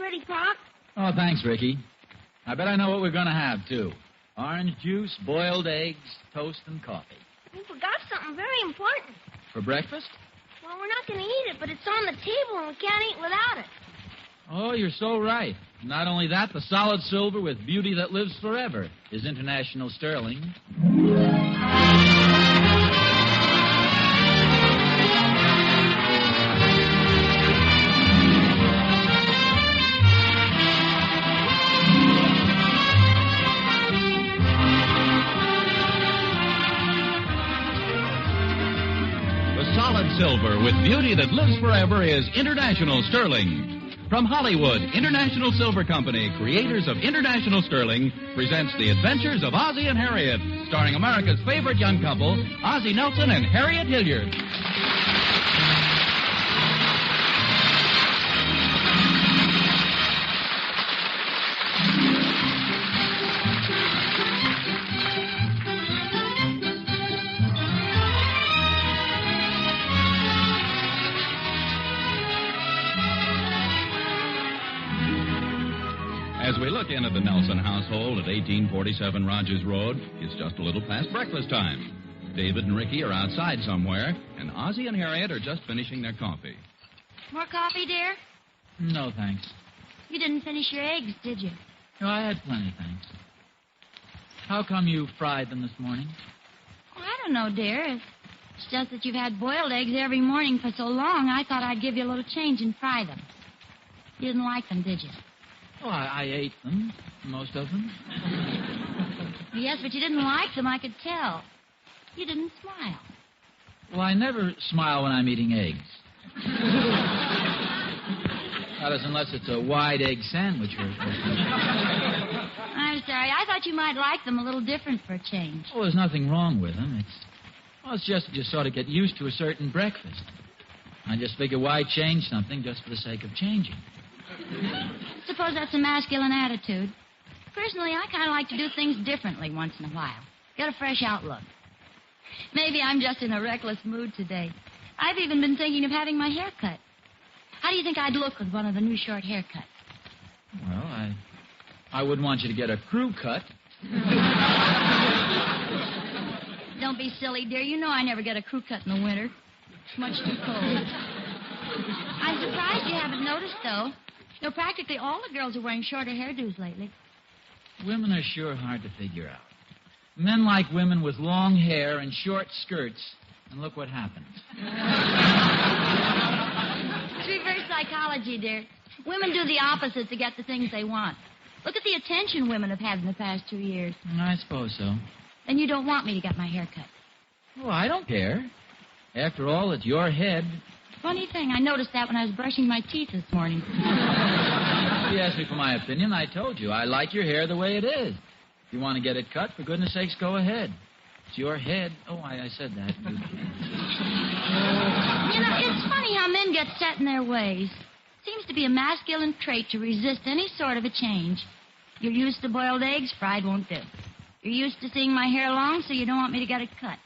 ready, Pop. Oh, thanks, Ricky. I bet I know what we're going to have, too. Orange juice, boiled eggs, toast, and coffee. You forgot something very important. For breakfast? Well, we're not going to eat it, but it's on the table and we can't eat without it. Oh, you're so right. Not only that, the solid silver with beauty that lives forever is International Sterling. Solid silver with beauty that lives forever is International Sterling. From Hollywood, International Silver Company, creators of International Sterling, presents The Adventures of Ozzie and Harriet, starring America's favorite young couple, Ozzie Nelson and Harriet Hilliard. As we look in at the Nelson household at 1847 Rogers Road, it's just a little past breakfast time. David and Ricky are outside somewhere, and Ozzie and Harriet are just finishing their coffee. More coffee, dear? No, thanks. You didn't finish your eggs, did you? No, I had plenty, thanks. How come you fried them this morning? Well, I don't know, dear. It's just that you've had boiled eggs every morning for so long, I thought I'd give you a little change and fry them. You didn't like them, did you? Oh, I ate them, most of them. Yes, but you didn't like them, I could tell. You didn't smile. Well, I never smile when I'm eating eggs. That is, unless it's a wide egg sandwich. I'm sorry. I thought you might like them a little different for a change. Oh, there's nothing wrong with them. It's just you sort of get used to a certain breakfast. I just figure why change something just for the sake of changing. Suppose that's a masculine attitude. Personally, I kind of like to do things differently once in a while. Get a fresh outlook. Maybe I'm just in a reckless mood today. I've even been thinking of having my hair cut. How do you think I'd look with one of the new short haircuts? Well, I wouldn't want you to get a crew cut. Don't be silly, dear. You know I never get a crew cut in the winter. It's much too cold. I'm surprised you haven't noticed, though. You know, practically all the girls are wearing shorter hairdos lately. Women are sure hard to figure out. Men like women with long hair and short skirts, and look what happens. It's reverse psychology, dear. Women do the opposite to get the things they want. Look at the attention women have had in the past 2 years. I suppose so. Then you don't want me to get my hair cut. Well, I don't care. After all, it's your head. Funny thing, I noticed that when I was brushing my teeth this morning. If you asked me for my opinion, I told you. I like your hair the way it is. If you want to get it cut, for goodness sakes, go ahead. It's your head. Oh, I said that. You know, it's funny how men get set in their ways. Seems to be a masculine trait to resist any sort of a change. You're used to boiled eggs, fried won't do. You're used to seeing my hair long, so you don't want me to get it cut.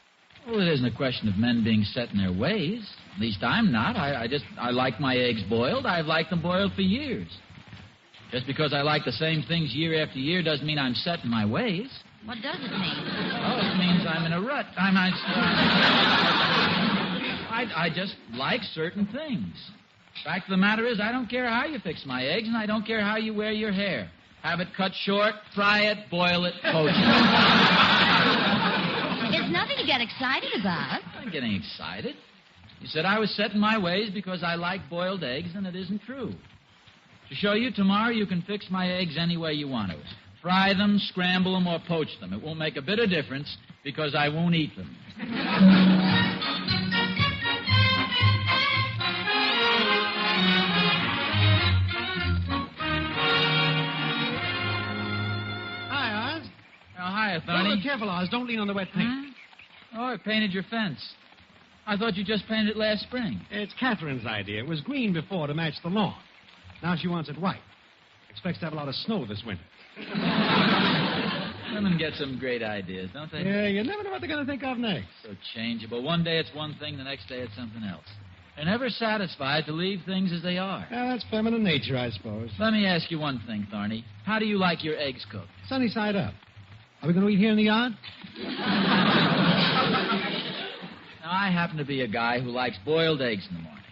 Well, it isn't a question of men being set in their ways. At least I'm not. I like my eggs boiled. I've liked them boiled for years. Just because I like the same things year after year doesn't mean I'm set in my ways. What does it mean? Oh, it means I'm in a rut. I just like certain things. Fact of the matter is, I don't care how you fix my eggs, and I don't care how you wear your hair. Have it cut short, fry it, boil it, poach it. It's nothing to get excited about. I'm not getting excited. You said I was set in my ways because I like boiled eggs, and it isn't true. To show you, tomorrow you can fix my eggs any way you want to. Fry them, scramble them, or poach them. It won't make a bit of difference because I won't eat them. Hi, Oz. Hiya, Oh, Thorny. look careful, Oz. Don't lean on the wet paint. Huh? Oh, I painted your fence. I thought you just painted it last spring. It's Catherine's idea. It was green before to match the lawn. Now she wants it white. Expects to have a lot of snow this winter. Women get some great ideas, don't they? Yeah, you never know what they're going to think of next. So changeable. One day it's one thing, the next day it's something else. They're never satisfied to leave things as they are. Well, that's feminine nature, I suppose. Let me ask you one thing, Thorny. How do you like your eggs cooked? Sunny side up. Are we going to eat here in the yard? Now, I happen to be a guy who likes boiled eggs in the morning.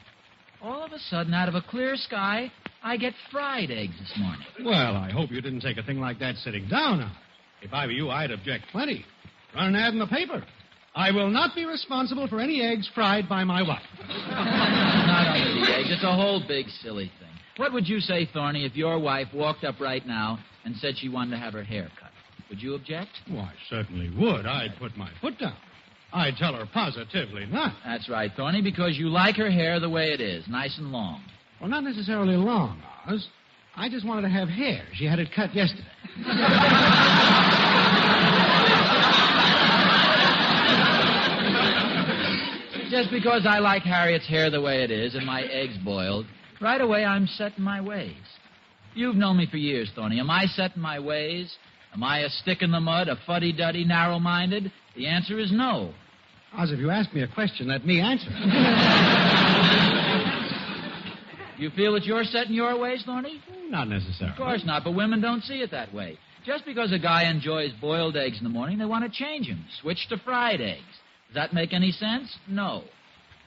All of a sudden, out of a clear sky, I get fried eggs this morning. Well, I hope you didn't take a thing like that sitting down now. If I were you, I'd object plenty. Run an ad in the paper. I will not be responsible for any eggs fried by my wife. Not only the eggs, it's a whole big silly thing. What would you say, Thorny, if your wife walked up right now and said she wanted to have her hair cut? Would you object? Well, I certainly would. I'd put my foot down. I'd tell her positively not. That's right, Thorny, because you like her hair the way it is, nice and long. Well, not necessarily long, Oz. I just wanted to have hair. She had it cut yesterday. Just because I like Harriet's hair the way it is and my eggs boiled, right away I'm set in my ways. You've known me for years, Thorny. Am I set in my ways? Am I a stick in the mud, a fuddy-duddy, narrow-minded? The answer is no. Oz, if you ask me a question, let me answer. You feel that you're set in your ways, Thorny? Not necessarily. Of course not, but women don't see it that way. Just because a guy enjoys boiled eggs in the morning, they want to change him, switch to fried eggs. Does that make any sense? No.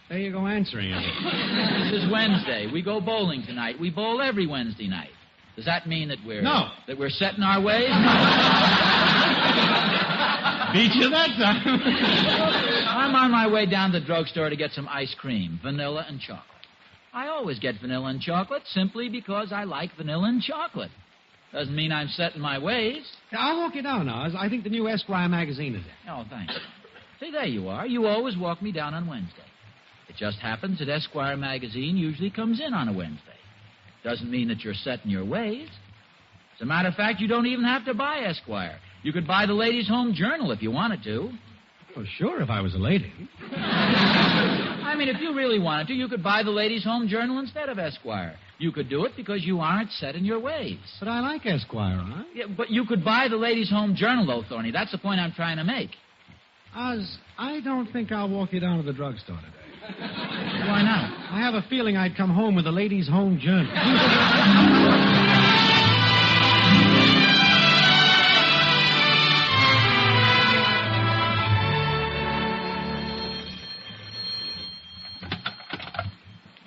There you go answering it. This is Wednesday. We go bowling tonight. We bowl every Wednesday night. Does that mean that we're... No. That we're set in our ways? Beat you that time. I'm on my way down to the drugstore to get some ice cream, vanilla and chocolate. I always get vanilla and chocolate simply because I like vanilla and chocolate. Doesn't mean I'm set in my ways. I'll walk you down, Oz. I think the new Esquire magazine is in. Oh, thanks. See, there you are. You always walk me down on Wednesday. It just happens that Esquire magazine usually comes in on a Wednesday. Doesn't mean that you're set in your ways. As a matter of fact, you don't even have to buy Esquire. You could buy the Ladies' Home Journal if you wanted to. Well, sure, if I was a lady. I mean, if you really wanted to, you could buy the Ladies' Home Journal instead of Esquire. You could do it because you aren't set in your ways. But I like Esquire, huh? Yeah, but you could buy the Ladies' Home Journal, though, Thorny. That's the point I'm trying to make. Oz, I don't think I'll walk you down to the drugstore today. Why not? I have a feeling I'd come home with the Ladies' Home Journal.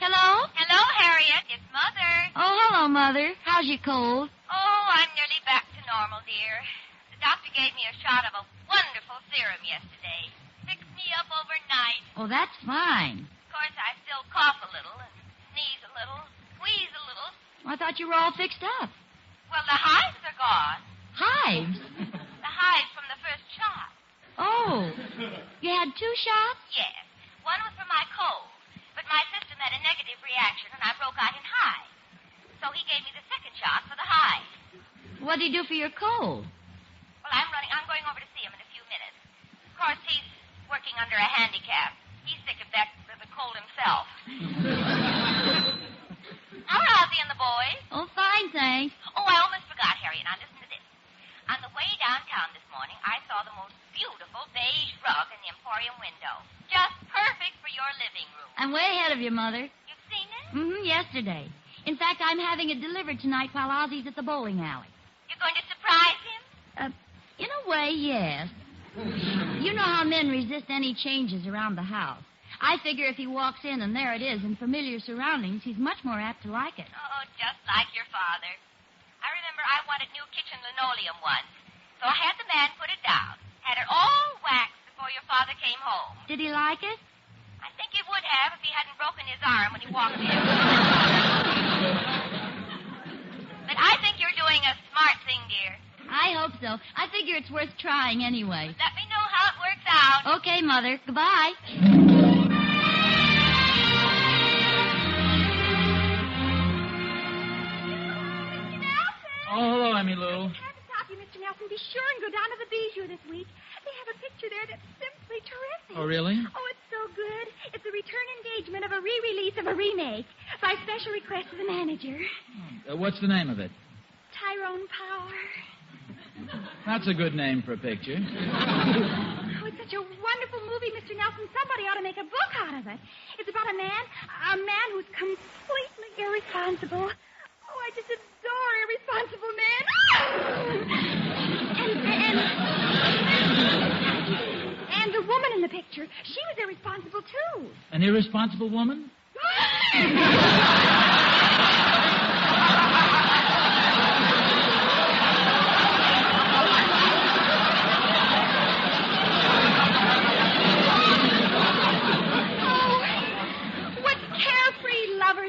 Hello? Hello, Harriet. It's Mother. Oh, hello, Mother. How's your cold? Oh, I'm nearly back to normal, dear. The doctor gave me a shot of a wonderful serum yesterday. Fixed me up overnight. Oh, that's fine. Of course, I still cough a little and sneeze a little, squeeze a little. I thought you were all fixed up. Well, the hives are gone. Hives? The hives from the first shot. Oh, you had 2 shots? Yes. One was for my cold, but my system had a negative reaction and I broke out in hives. So he gave me the second shot for the hives. What did he do for your cold? Well, I'm going over to see him in a few minutes. Of course, he's working under a handicap. He's sick of the cold himself. How are Ozzie and the boys? Oh, fine, thanks. Oh, I almost forgot, Harriet. Now, listen to this. On the way downtown this morning, I saw the most beautiful beige rug in the Emporium window. Just perfect for your living room. I'm way ahead of you, Mother. You've seen it? Mm-hmm, yesterday. In fact, I'm having it delivered tonight while Ozzie's at the bowling alley. You're going to surprise him? In a way, yes. You know how men resist any changes around the house. I figure if he walks in and there it is in familiar surroundings, he's much more apt to like it. Oh, just like your father. I remember I wanted new kitchen linoleum once, so I had the man put it down. Had it all waxed before your father came home. Did he like it? I think he would have if he hadn't broken his arm when he walked in. But I think you're doing a smart thing, dear. I hope so. I figure it's worth trying anyway. Let me know how it works out. Okay, Mother. Goodbye. Oh, hello, Emmy Lou. I had to stop you, Mr. Nelson. Be sure and go down to the Bijou this week. They have a picture there that's simply terrific. Oh, really? Oh, it's so good. It's a return engagement of a re-release of a remake by special request of the manager. What's the name of it? Tyrone Power. That's a good name for a picture. Oh, it's such a wonderful movie, Mr. Nelson. and somebody ought to make a book out of it. It's about a man who's completely irresponsible. Oh, I just adore irresponsible men. And the woman in the picture, she was irresponsible, too. An irresponsible woman?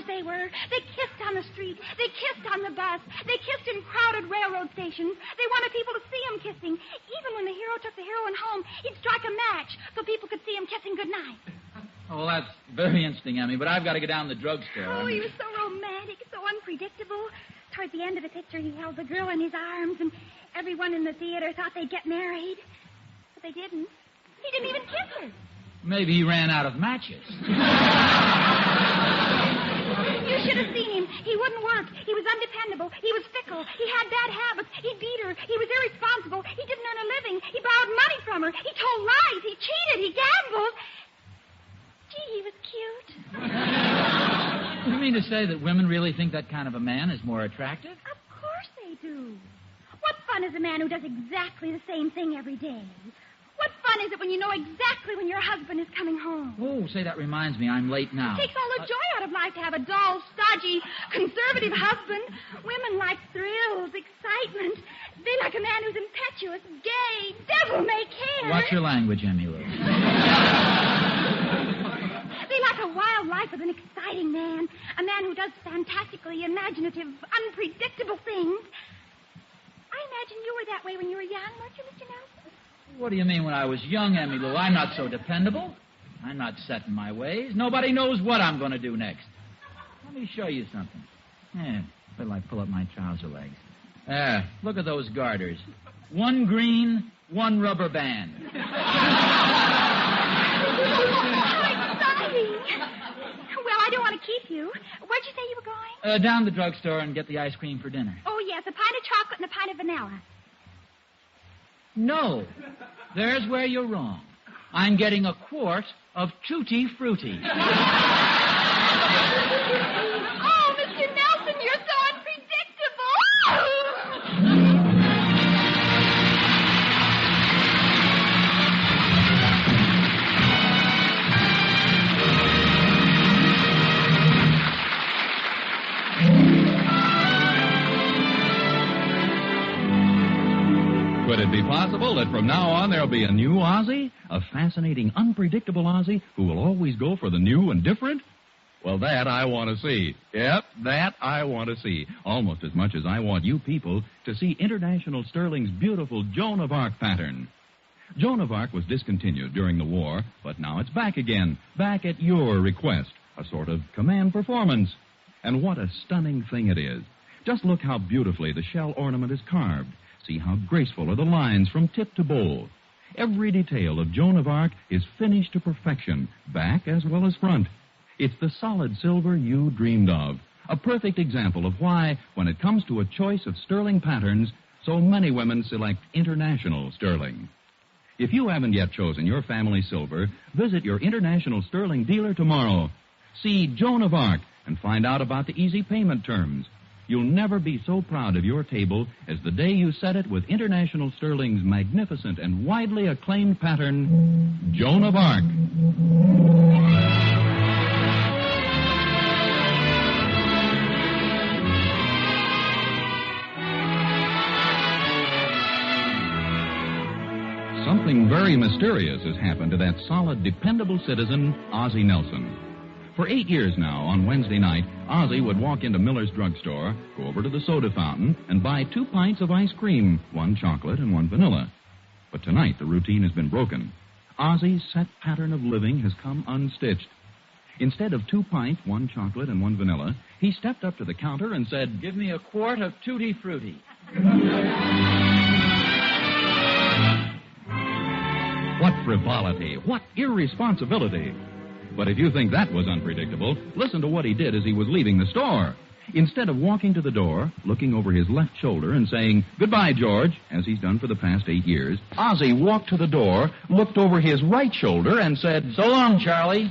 They were. They kissed on the street. They kissed on the bus. They kissed in crowded railroad stations. They wanted people to see them kissing. Even when the hero took the heroine home, he'd strike a match so people could see him kissing goodnight. Oh, well, that's very interesting, Emmy, but I've got to get down to the drugstore. Oh, he was so romantic, so unpredictable. Toward the end of the picture, he held the girl in his arms, and everyone in the theater thought they'd get married. But they didn't. He didn't even kiss her. Maybe he ran out of matches. You should have seen him. He wouldn't work. He was undependable. He was fickle. He had bad habits. He beat her. He was irresponsible. He didn't earn a living. He borrowed money from her. He told lies. He cheated. He gambled. Gee, he was cute. You mean to say that women really think that kind of a man is more attractive? Of course they do. What fun is a man who does exactly the same thing every day? What fun is it when you know exactly when your husband is coming home? Oh, say, that reminds me. I'm late now. It takes all the joy out of life to have a dull, stodgy, conservative husband. Women like thrills, excitement. They like a man who's impetuous, gay, devil-may-care. Watch your language, Emmy Lou. They like a wild life with an exciting man. A man who does fantastically imaginative, unpredictable things. I imagine you were that way when you were young, weren't you, Mr. Nelson? What do you mean when I was young, Emmy Lou? I'm not so dependable. I'm not set in my ways. Nobody knows what I'm going to do next. Let me show you something. Yeah, wait till I pull up my trouser legs. Look at those garters. One green, one rubber band. How exciting. Well, I don't want to keep you. Where'd you say you were going? Down to the drugstore and get the ice cream for dinner. Oh, yes, a pint of chocolate and a pint of vanilla. No. There's where you're wrong. I'm getting a quart of Tutti Frutti. Oh, Mr. Nelson, you're so unpredictable. Could it be possible that from now on there'll be a new Ozzie? A fascinating, unpredictable Ozzie who will always go for the new and different? Well, that I want to see. Yep, that I want to see. Almost as much as I want you people to see International Sterling's beautiful Joan of Arc pattern. Joan of Arc was discontinued during the war, but now it's back again, back at your request. A sort of command performance. And what a stunning thing it is. Just look how beautifully the shell ornament is carved. See how graceful are the lines from tip to bowl. Every detail of Joan of Arc is finished to perfection, back as well as front. It's the solid silver you dreamed of. A perfect example of why, when it comes to a choice of sterling patterns, so many women select International Sterling. If you haven't yet chosen your family silver, visit your International Sterling dealer tomorrow. See Joan of Arc and find out about the easy payment terms. You'll never be so proud of your table as the day you set it with International Sterling's magnificent and widely acclaimed pattern, Joan of Arc. Something very mysterious has happened to that solid, dependable citizen, Ozzie Nelson. For 8 years now, on Wednesday night, Ozzie would walk into Miller's drugstore, go over to the soda fountain, and buy 2 pints of ice cream, 1 chocolate and 1 vanilla. But tonight, the routine has been broken. Ozzie's set pattern of living has come unstitched. Instead of 2 pints, 1 chocolate, and 1 vanilla, he stepped up to the counter and said, "Give me a quart of Tutti Frutti." What frivolity! What irresponsibility! But if you think that was unpredictable, listen to what he did as he was leaving the store. Instead of walking to the door, looking over his left shoulder and saying, "Goodbye, George," as he's done for the past 8 years, Ozzie walked to the door, looked over his right shoulder, and said, "So long, Charlie."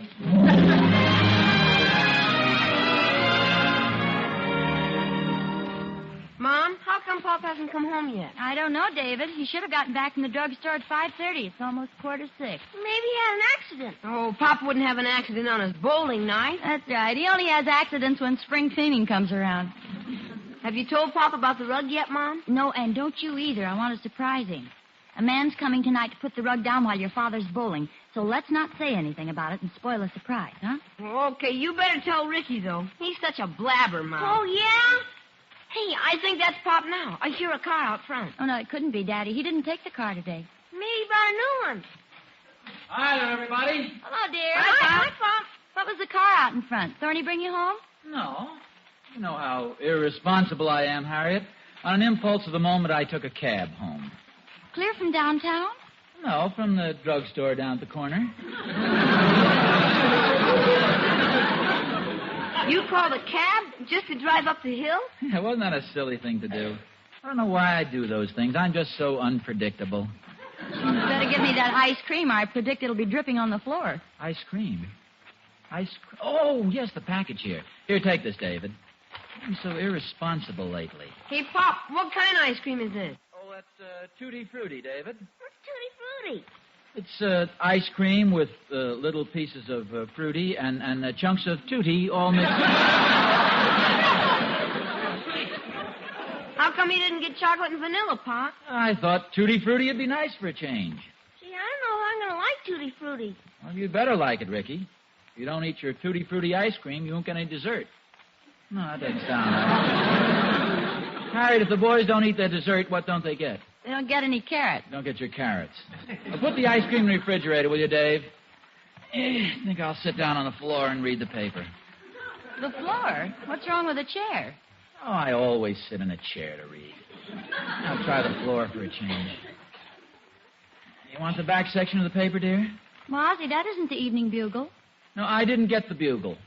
Mom, how come Pop hasn't come home yet? I don't know, David. He should have gotten back from the drugstore at 5:30. It's almost 5:45. Maybe he had an accident. Oh, Pop wouldn't have an accident on his bowling night. That's right. He only has accidents when spring cleaning comes around. Have you told Pop about the rug yet, Mom? No, and don't you either. I want to surprise him. A man's coming tonight to put the rug down while your father's bowling, so let's not say anything about it and spoil the surprise, huh? Okay, you better tell Ricky, though. He's such a blabber, Mom. Oh, yeah? Hey, I think that's Pop now. I hear a car out front. Oh, no, it couldn't be, Daddy. He didn't take the car today. Maybe he bought a new one. Hi there, everybody. Hello, dear. Hi, Pop. What was the car out in front? Thorny bring you home? No. You know how irresponsible I am, Harriet. On an impulse of the moment, I took a cab home. Clear from downtown? No, from the drugstore down at the corner. You called a cab just to drive up the hill? Yeah, wasn't that a silly thing to do? I don't know why I do those things. I'm just so unpredictable. You better give me that ice cream. I predict it'll be dripping on the floor. Ice cream? Oh, yes, the package here. Here, take this, David. I'm so irresponsible lately. Hey, Pop, what kind of ice cream is this? Oh, that's Tutti Frutti, David. What's Tutti Frutti? It's ice cream with little pieces of fruity and chunks of tutti all mixed. How come you didn't get chocolate and vanilla, Pop? I thought Tutti Frutti would be nice for a change. Gee, I don't know if I'm going to like Tutti Frutti. Well, you'd better like it, Ricky. If you don't eat your Tutti Frutti ice cream, you won't get any dessert. No, that doesn't sound right. Harriet, if the boys don't eat their dessert, what don't they get? They don't get any carrots. Don't get your carrots. Well, put the ice cream in the refrigerator, will you, Dave? I think I'll sit down on the floor and read the paper. The floor? What's wrong with a chair? Oh, I always sit in a chair to read. I'll try the floor for a change. You want the back section of the paper, dear? Well, Ozzie, that isn't the Evening Bugle. No, I didn't get the bugle.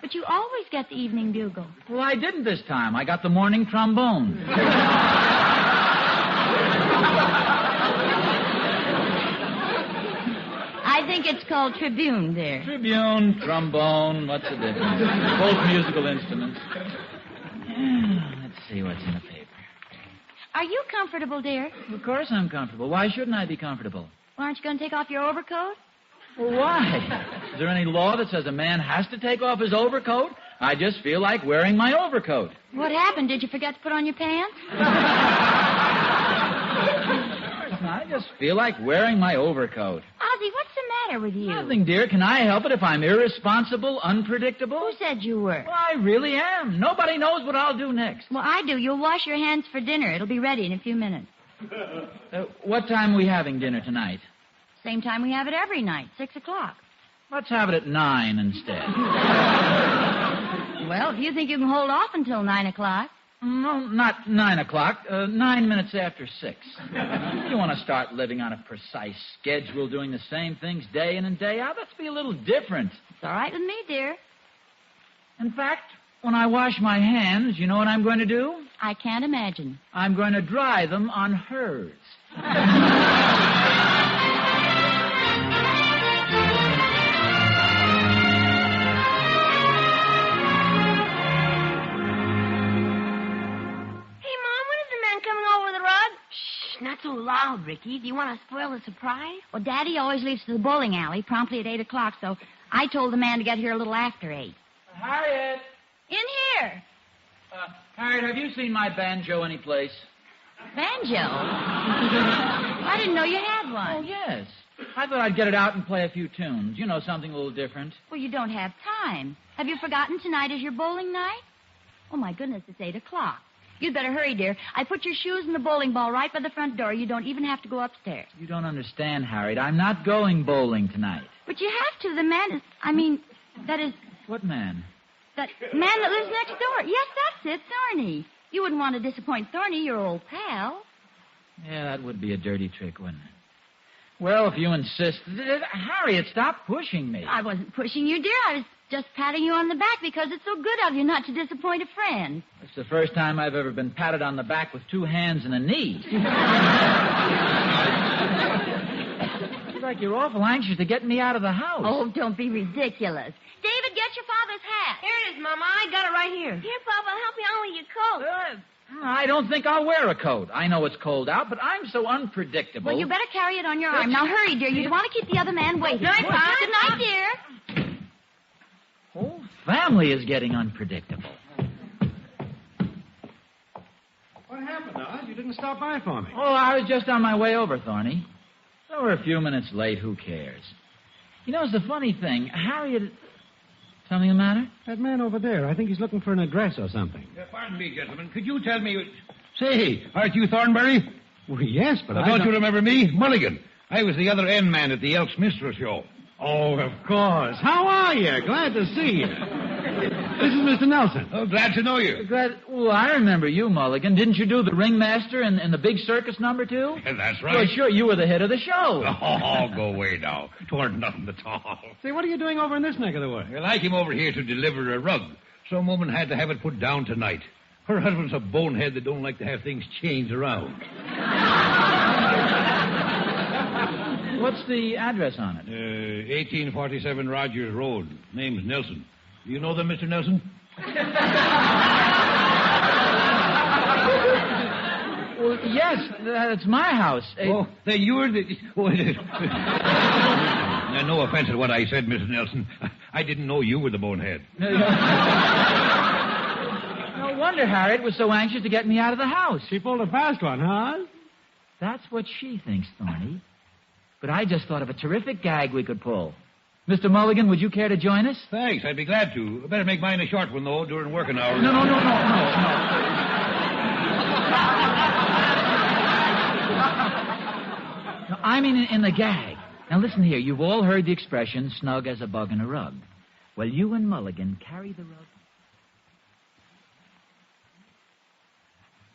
But you always get the Evening Bugle. Well, I didn't this time. I got the morning trombone. I think it's called Tribune, dear. Tribune, trombone, what's the difference? Both musical instruments. Let's see what's in the paper. Are you comfortable, dear? Of course I'm comfortable. Why shouldn't I be comfortable? Well, aren't you going to take off your overcoat? Well, why? Is there any law that says a man has to take off his overcoat? I just feel like wearing my overcoat. What happened? Did you forget to put on your pants? I just feel like wearing my overcoat. Ozzie, what's the matter with you? Nothing, dear. Can I help it if I'm irresponsible, unpredictable? Who said you were? Well, I really am. Nobody knows what I'll do next. Well, I do. You'll wash your hands for dinner. It'll be ready in a few minutes. What time are we having dinner tonight? Same time we have it every night, 6 o'clock. Let's have it at 9 instead. Well, if you think you can hold off until 9 o'clock. No, not 9 o'clock. 9 minutes after 6. You want to start living on a precise schedule, doing the same things day in and day out? Let's be a little different. It's all right with me, dear. In fact, when I wash my hands, you know what I'm going to do? I can't imagine. I'm going to dry them on hers. Not so loud, Ricky. Do you want to spoil the surprise? Well, Daddy always leaves to the bowling alley promptly at 8 o'clock, so I told the man to get here a little after 8. Harriet! In here. Harriet, have you seen my banjo anyplace? Banjo? I didn't know you had one. Oh, yes. I thought I'd get it out and play a few tunes. You know, something a little different. Well, you don't have time. Have you forgotten tonight is your bowling night? Oh, my goodness, it's 8 o'clock. You'd better hurry, dear. I put your shoes and the bowling ball right by the front door. You don't even have to go upstairs. You don't understand, Harriet. I'm not going bowling tonight. But you have to. The man is... that is... What man? That man that lives next door. Yes, that's it, Thorny. You wouldn't want to disappoint Thorny, your old pal. Yeah, that would be a dirty trick, wouldn't it? Well, if you insist... Harriet, stop pushing me. I wasn't pushing you, dear. Just patting you on the back because it's so good of you not to disappoint a friend. It's the first time I've ever been patted on the back with 2 hands and a knee. It's like you're awful anxious to get me out of the house. Oh, don't be ridiculous. David, get your father's hat. Here it is, Mama. I got it right here. Here, Papa, help me on with your coat. I don't think I'll wear a coat. I know it's cold out, but I'm so unpredictable. Well, you better carry it on your arm. Now, hurry, dear. You want to keep the other man waiting. Good night, Pop. Good night, dear. Whole family is getting unpredictable. What happened, Oz? You didn't stop by for me. Oh, I was just on my way over, Thorny. So we're a few minutes late. Who cares? You know, it's the funny thing. Harriet... Something the matter? That man over there, I think he's looking for an address or something. Pardon me, gentlemen. Could you tell me... Say, aren't you Thornberry? Well, yes, but Don't you remember me? Mulligan. I was the other end man at the Elks Minstrel Show. Oh, of course. How are you? Glad to see you. This is Mr. Nelson. Oh, glad to know you. Oh, I remember you, Mulligan. Didn't you do the ringmaster in the big circus number, too? That's right. Well, sure, you were the head of the show. Oh, go away now. 'Twarn't nothing at all. Say, what are you doing over in this neck of the woods? Well, I came over here to deliver a rug. Some woman had to have it put down tonight. Her husband's a bonehead that don't like to have things changed around. What's the address on it? 1847 Rogers Road. Name's Nelson. Do you know them, Mr. Nelson? Well, yes, that's my house. Oh, then you're the... Now, no offense at what I said, Mr. Nelson. I didn't know you were the bonehead. No wonder Harriet was so anxious to get me out of the house. She pulled a fast one, huh? That's what she thinks, Thorny. But I just thought of a terrific gag we could pull. Mr. Mulligan, would you care to join us? Thanks, I'd be glad to. Better make mine a short one, though, during working hours. No. No, I mean in the gag. Now, listen here. You've all heard the expression, snug as a bug in a rug. Well, you and Mulligan carry the rug.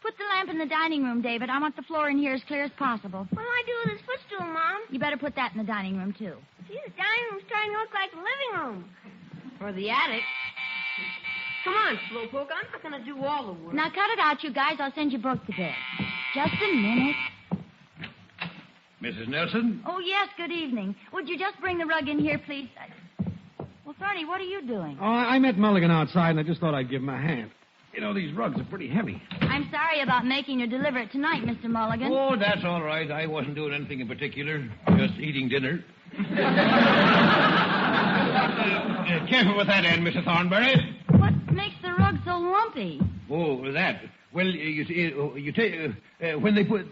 Put the lamp in the dining room, David. I want the floor in here as clear as possible. What do I do with this footstool, Mom? You better put that in the dining room, too. Gee, the dining room's starting to look like the living room. Or the attic. Come on, Slowpoke. I'm not going to do all the work. Now, cut it out, you guys. I'll send you both to bed. Just a minute. Mrs. Nelson? Oh, yes, good evening. Would you just bring the rug in here, please? Well, Thorny, what are you doing? Oh, I met Mulligan outside, and I just thought I'd give him a hand. You know, these rugs are pretty heavy. I'm sorry about making you deliver it tonight, Mr. Mulligan. Oh, that's all right. I wasn't doing anything in particular. Just eating dinner. Careful with that end, Mr. Thornberry. What makes the rug so lumpy? Oh, that. Well, you see, you take... when they put...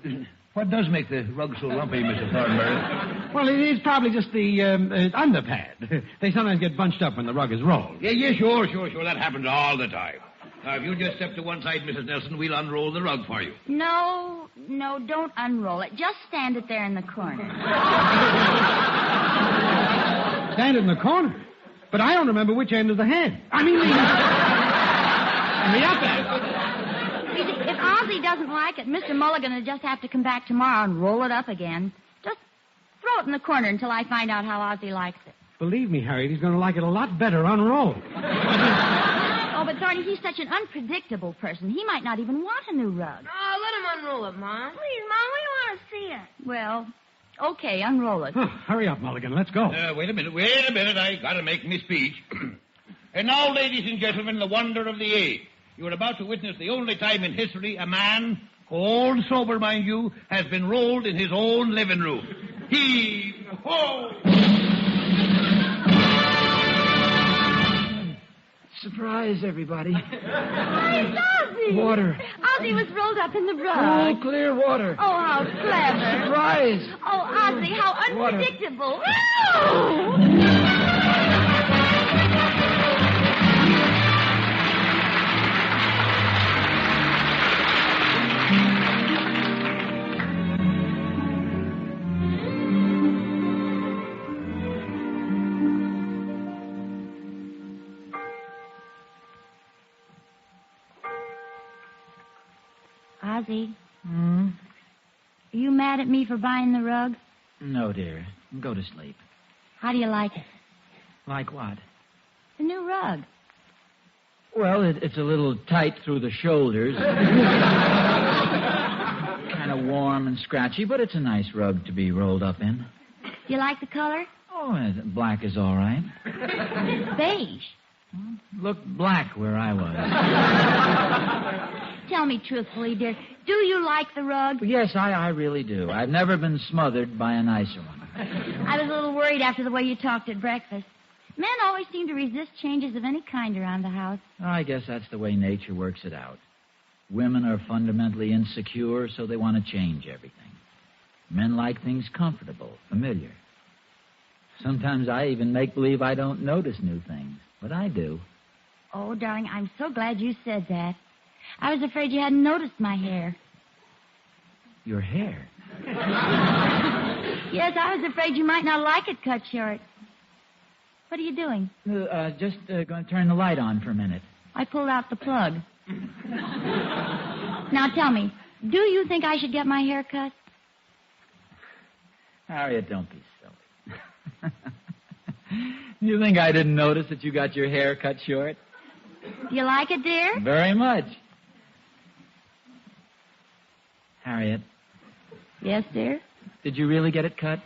What does make the rug so lumpy, Mr. Thornberry? Well, it is probably just the underpad. They sometimes get bunched up when the rug is rolled. Yeah, sure. That happens all the time. Now, if you just step to one side, Mrs. Nelson, we'll unroll the rug for you. No, don't unroll it. Just stand it there in the corner. Stand it in the corner? But I don't remember which end of the head. I mean, the up end. You see, if Ozzie doesn't like it, Mr. Mulligan will just have to come back tomorrow and roll it up again. Just throw it in the corner until I find out how Ozzie likes it. Believe me, Harriet, he's going to like it a lot better unrolled. Oh, but Thorny, he's such an unpredictable person. He might not even want a new rug. Oh, let him unroll it, Mom. Please, Mom, we want to see it. Well, okay, unroll it. Hurry up, Mulligan. Let's go. Wait a minute. I got to make me speech. And now, ladies and gentlemen, the wonder of the age. You are about to witness the only time in history a man, old sober, mind you, has been rolled in his own living room. Heave-ho! Surprise, everybody. Why, it's Ozzie. Water. Ozzie was rolled up in the rug. Oh, clear water. Oh, how clever. Surprise. Oh, Ozzie, how Water. unpredictable. Ozzie, Hmm? are you mad at me for buying the rug? No, dear. Go to sleep. How do you like it? Like what? The new rug. Well, it's a little tight through the shoulders. Kind of warm and scratchy, but it's a nice rug to be rolled up in. Do you like the color? Oh, black is all right. Beige. Looked black where I was. Tell me truthfully, dear, do you like the rug? Yes, I really do. I've never been smothered by a nicer one. I was a little worried after the way you talked at breakfast. Men always seem to resist changes of any kind around the house. I guess that's the way nature works it out. Women are fundamentally insecure, so they want to change everything. Men like things comfortable, familiar. Sometimes I even make believe I don't notice new things, but I do. Oh, darling, I'm so glad you said that. I was afraid you hadn't noticed my hair. Your hair? Yes, I was afraid you might not like it cut short. What are you doing? Just going to turn the light on for a minute. I pulled out the plug. Now tell me, do you think I should get my hair cut? Harriet, don't be silly. You think I didn't notice that you got your hair cut short? Do you like it, dear? Very much. Harriet. Yes, dear? Did you really get it cut?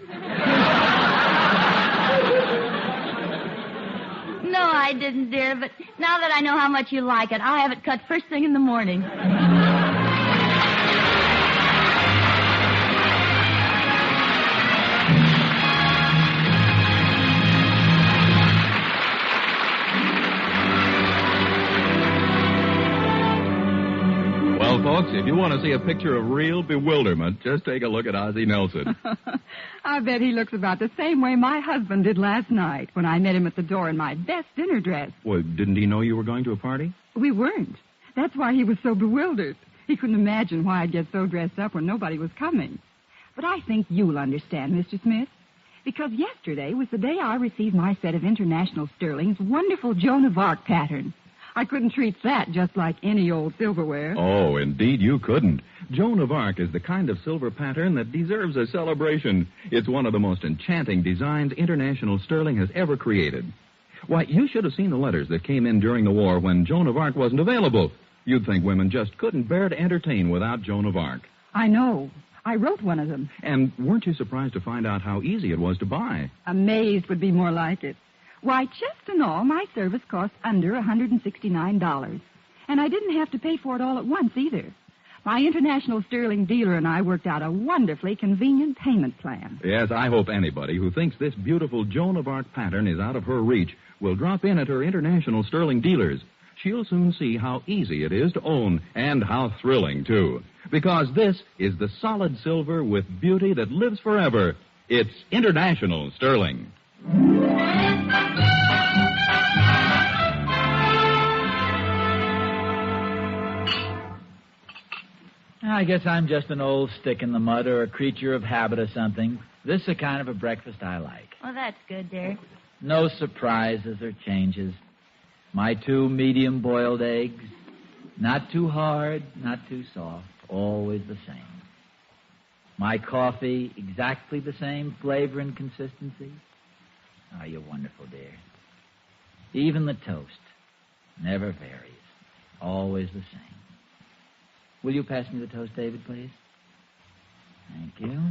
No, I didn't, dear, but now that I know how much you like it, I'll have it cut first thing in the morning. Well, folks, if you want to see a picture of real bewilderment, just take a look at Ozzie Nelson. I bet he looks about the same way my husband did last night when I met him at the door in my best dinner dress. Well, didn't he know you were going to a party? We weren't. That's why he was so bewildered. He couldn't imagine why I'd get so dressed up when nobody was coming. But I think you'll understand, Mr. Smith, because yesterday was the day I received my set of International Sterling's wonderful Joan of Arc pattern. I couldn't treat that just like any old silverware. Oh, indeed you couldn't. Joan of Arc is the kind of silver pattern that deserves a celebration. It's one of the most enchanting designs International Sterling has ever created. Why, you should have seen the letters that came in during the war when Joan of Arc wasn't available. You'd think women just couldn't bear to entertain without Joan of Arc. I know. I wrote one of them. And weren't you surprised to find out how easy it was to buy? Amazed would be more like it. Why, chest and all, my service cost under $169. And I didn't have to pay for it all at once, either. My International Sterling dealer and I worked out a wonderfully convenient payment plan. Yes, I hope anybody who thinks this beautiful Joan of Arc pattern is out of her reach will drop in at her International Sterling dealers. She'll soon see how easy it is to own, and how thrilling, too. Because this is the solid silver with beauty that lives forever. It's International Sterling. I guess I'm just an old stick in the mud or a creature of habit or something. This is the kind of a breakfast I like. Well, that's good, dear. No surprises or changes. My 2 medium-boiled eggs. Not too hard, not too soft. Always the same. My coffee, exactly the same flavor and consistency. Oh, you're wonderful, dear. Even the toast never varies. Always the same. Will you pass me the toast, David, please? Thank you.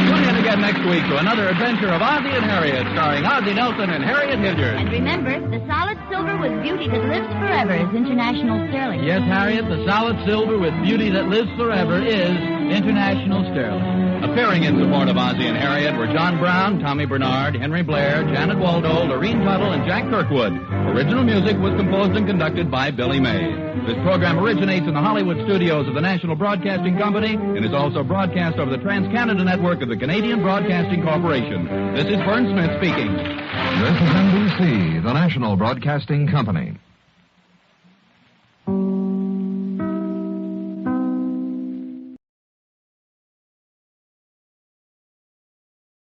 Tune in again next week to another adventure of Ozzie and Harriet, starring Ozzie Nelson and Harriet Hilliard. And remember, the solid silver with beauty that lives forever is International Sterling. Yes, Harriet, the solid silver with beauty that lives forever is International Sterling. Appearing in support of Ozzie and Harriet were John Brown, Tommy Bernard, Henry Blair, Janet Waldo, Lorene Tuttle, and Jack Kirkwood. Original music was composed and conducted by Billy May. This program originates in the Hollywood studios of the National Broadcasting Company and is also broadcast over the Trans-Canada Network of the Canadian Broadcasting Corporation. This is Vern Smith speaking. This is NBC, the National Broadcasting Company.